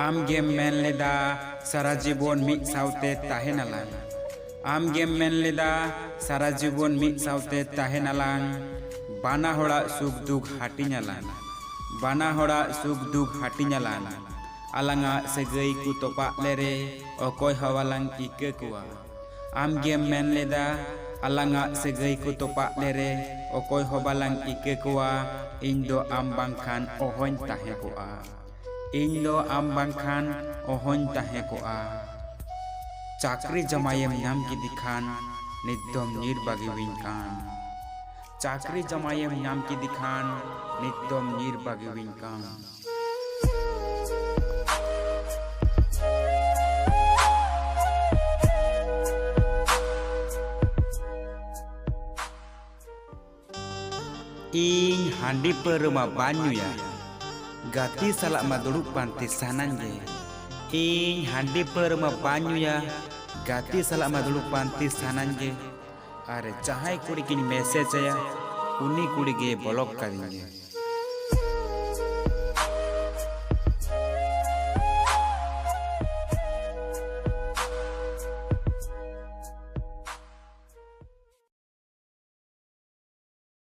आम game main लेदा सारा जीवन मिट साउते ताहेनालां आम गेम मेन लेदा सारा जीवन मिट साउते ताहेनालां बाना होड़ा सुख दुख हाटिनालां बाना होड़ा सुख दुख हाटिनालां आलांगा सेगै कु तोपा लेरे अकय हवालां इके कुआ आम गेम मेन लेदा आलांगा सेगै कु तोपा लेरे अकय हवालां इके कुआ इndo am bangkhan ohon tahe kuआ indo am bangkhan ohon tahe kuआ चाकरी जमायम नाम की दिखान नित्यम निर्बागी विंकान चाकरी जमायम नाम की दिखान नित्यम निर्बागी विंकान इन हांडी पेरमा बान्युया गाती साला मा दुड़ुब पांते सानांगे इन हांडी पेरमा बान्युया गाती साला मा दुड़ुब पांते सानांगे अरे जहां कुड़ी की मैसेज आया उन्हीं कुड़ी के ब्लॉक करेंगे।